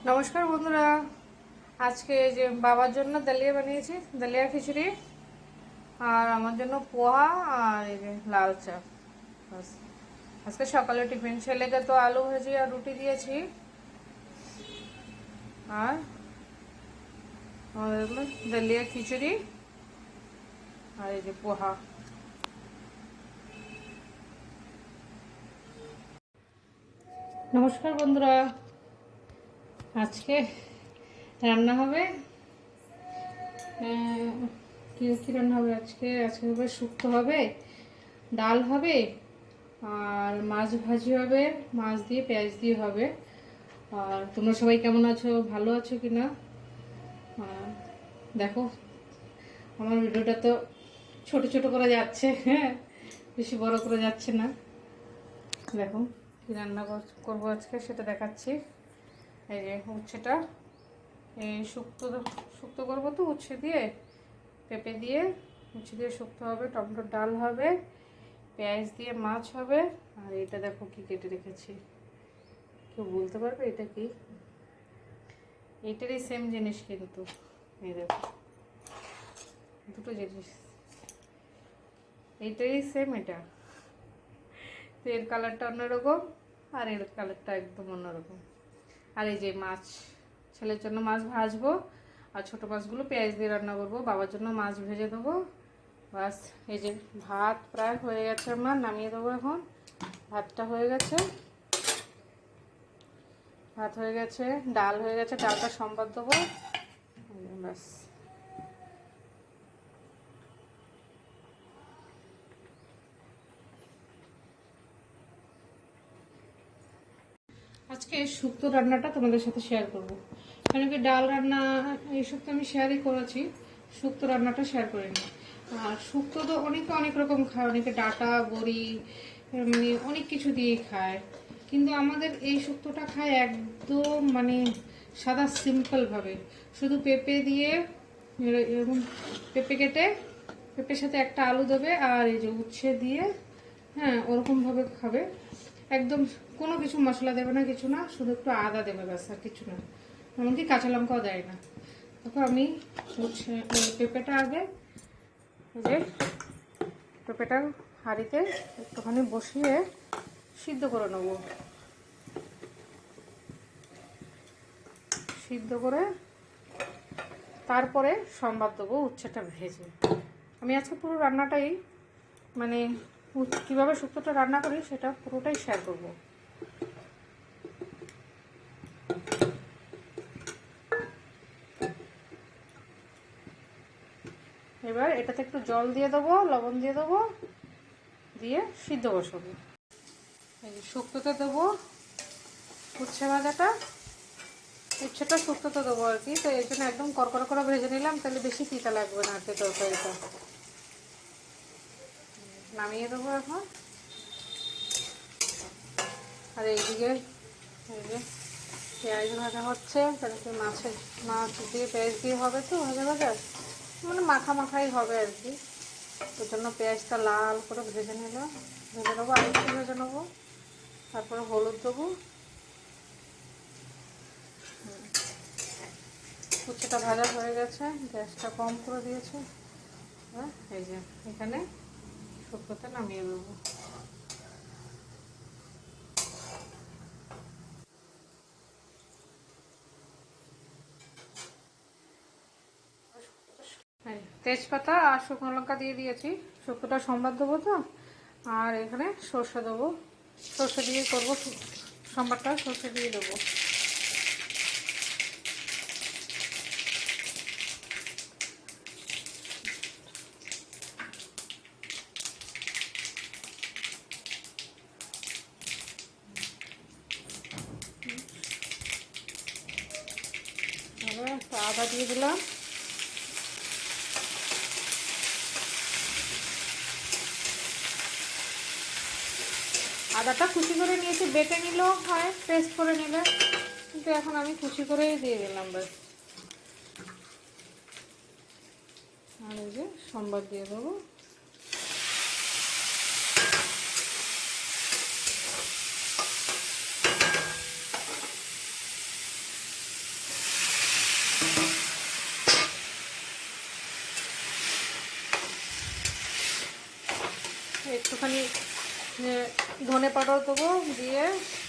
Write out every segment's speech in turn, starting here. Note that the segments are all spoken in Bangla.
নমস্কার বন্ধুরা, আজকে যে বাবার জন্য দালিয়া বানিয়েছি, দালিয়া খিচুড়ি। আর আমার জন্য পোহা আর এই যে লাল চা। বাস, আজকে সকালে টিফিন। ছেলেকে তো আলু ভাজি আর রুটি দিয়েছি। আর আমাদের হলো দালিয়া খিচুড়ি আর এই যে পোহা। নমস্কার বন্ধুরা, আজকে রান্না হবে কী কী রান্না হবে আজকে হবে শুক্তো হবে, ডাল হবে, আর মাছ ভাজি হবে, মাছ দিয়ে পেঁয়াজ দিয়ে হবে। আর তোমরা সবাই কেমন আছো, ভালো আছো কি না? দেখো, আমার ভিডিওটা তো ছোট ছোট করে যাচ্ছে, হ্যাঁ, বেশি বড় করে যাচ্ছে না। দেখো কী রান্না করবো আজকে সেটা দেখাচ্ছি। এই যে উচ্ছেটা, এই শুক্তো করবো তো উচ্ছে দিয়ে, পেঁপে দিয়ে উচ্ছে দিয়ে শুক্তো হবে, টমেটোর ডাল হবে, পেঁয়াজ দিয়ে মাছ হবে। আর এটা দেখো কি কেটে রেখেছি, কেউ বলতে পারবে এটা কি? এইটারই সেম জিনিস কিন্তু, এই দেখো দুটো জিনিস, এইটারই সেম। এটা তো এর কালারটা অন্যরকম আর এর কালারটা একদম অন্যরকম। আর এই যে মাছ, ছেলের জন্য মাছ ভাজবো আর ছোটো মাছগুলো পেঁয়াজ দিয়ে রান্না করবো, বাবার জন্য মাছ ভেজে দেবো। বাস, এই যে ভাত প্রায় হয়ে গেছে, আমার নামিয়ে দেবো এখন। ভাতটা হয়ে গেছে, ভাত হয়ে গেছে, ডাল হয়ে গেছে, ডালটা সম্বাদ দেবো। ব্যাস, আজকে শুক্তো রান্নাটা তোমাদের সাথে শেয়ার করবো। কেন কি ডাল রান্না এইসব তো আমি শেয়ারই করেছি, শুক্তো রান্নাটা শেয়ার করিনি। আর শুক্তো তো অনেকে অনেক রকম খায়, অনেকে ডাঁটা বড়ি মানে অনেক কিছু দিয়ে খায়, কিন্তু আমাদের এই শুক্তোটা খায় একদম মানে সাদা সিম্পলভাবে, শুধু পেঁপে দিয়ে এরকম পেঁপে কেটে, পেঁপের সাথে একটা আলু দেবে আর এই যে উচ্ছে দিয়ে, হ্যাঁ ওরকমভাবে খাবে। একদম কোনো কিছু মশলা দেবে না, কিছু না, শুধু একটু আদা দেবে, ব্যাস, আর কিছু না। এমনকি কাঁচা লঙ্কাও দেয় না। দেখো আমি উচ্ছে পেঁপেটা আগে যে পেঁপেটা হাঁড়িতে একটুখানি বসিয়ে সিদ্ধ করে নেব। সিদ্ধ করে তারপরে সম্বাদ দেবো উচ্ছেটা ভেজে। আমি আজকে পুরো রান্নাটাই মানে কীভাবে শুক্তোটা রান্না করি সেটা পুরোটাই শেয়ার করবো। এবার এটাতে একটু জল দিয়ে দেবো, লবণ দিয়ে দেবো, দিয়ে সিদ্ধ বসাবো। এই যে শুক্তোতে দেবো উচ্ছে ভাজাটা, উচ্ছেটা শুক্তোতে দেবো আর কি। তো এই জন্য একদম কড়কড়া করে ভেজে নিলাম, তাহলে বেশি তিতা লাগবে না আর কি তরকারিটা। নামিয়ে দেবো এখন। আর এইদিকে এই যে পেঁয়াজ ভাজা হচ্ছে, তাহলে কি মাছ দিয়ে পেঁয়াজ দিয়ে হবে তো ভাজা ভাজা, মানে মাখা মাখাই হবে আর কি। ওর জন্য পেঁয়াজটা লাল করে ভেজে নিলাম, ভেজে নেবো, আর একটু ভেজে নেবো, তারপরে হলুদ দেবো। উচ্ছেটা ভাজা হয়ে গেছে, গ্যাসটা কম করে দিয়েছে। এই যে এখানে শুক্তোতে নামিয়ে দেবো। তেজপাতা আর শুকনো লঙ্কা দিয়ে দিয়েছি, শুক্তোটা সম্বাদ দেবো তো। আর এখানে সর্ষে দেবো, সর্ষে দিয়ে করবো সম্বাদটা, সর্ষে দিয়ে দেবো। আদা দিয়ে দিলাম, আদাটা কুচি করে নিয়েছি, বেটে নিলেও হয়, পেস্ট করে নিলে, কিন্তু এখন আমি কুচি করেই দিয়ে দিলাম ব্যাস। আর এই যে সম্বাদ দিয়ে দেবো। একটুখানি ধনে পাউডার দেবো, দিয়ে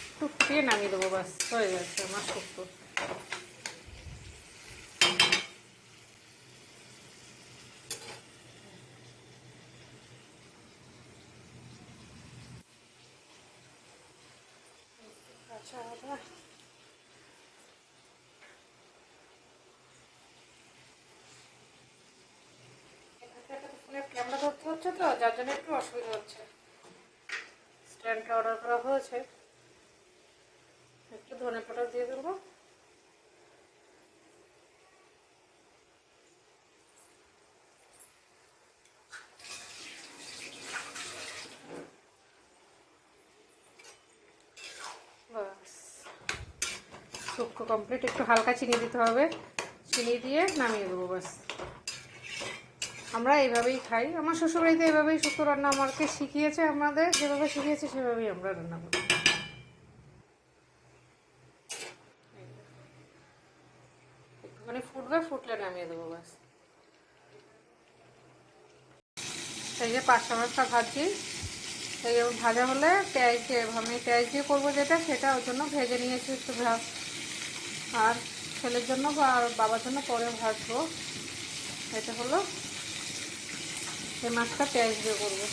একটু ফুটিয়ে নামিয়ে দেবো, ব্যাস হয়ে যাচ্ছে আমার শুক্তো। আচ্ছা, ফোনের ক্যামেরা ধরতে হচ্ছে তো, যার জন্য একটু অসুবিধা হচ্ছে। স্ট্যান্ডটা অর্ডার করা হয়েছে, একটু ধনে পাতা দিয়ে দেবো। বাস শুক্তো কমপ্লিট। একটু হালকা চিনি দিতে হবে, চিনি দিয়ে নামিয়ে দেবো, বাস। আমরা এইভাবেই খাই, আমার শ্বশুরবাড়িতে এইভাবেই শুক্তো রান্না আমাকে শিখিয়েছে, আমাদের যেভাবে শিখিয়েছে সেভাবেই আমরা রান্না করি। একটুখানি ফুটবে, ফুটলে নামিয়ে দেবো, বাস। এই যে পাঁচটা মাছটা ভাজছি, এই ভাজা হলে পেঁয়াজ দিয়ে, আমি পেঁয়াজ দিয়ে করবো যেটা, সেটা ওর জন্য ভেজে নিয়েছি একটু ভাজ। আর ছেলের জন্য বা বাবার জন্য পরে ভাজবো। এটা হলো এই মাছটা পেঁয়াজ দিয়ে করবো।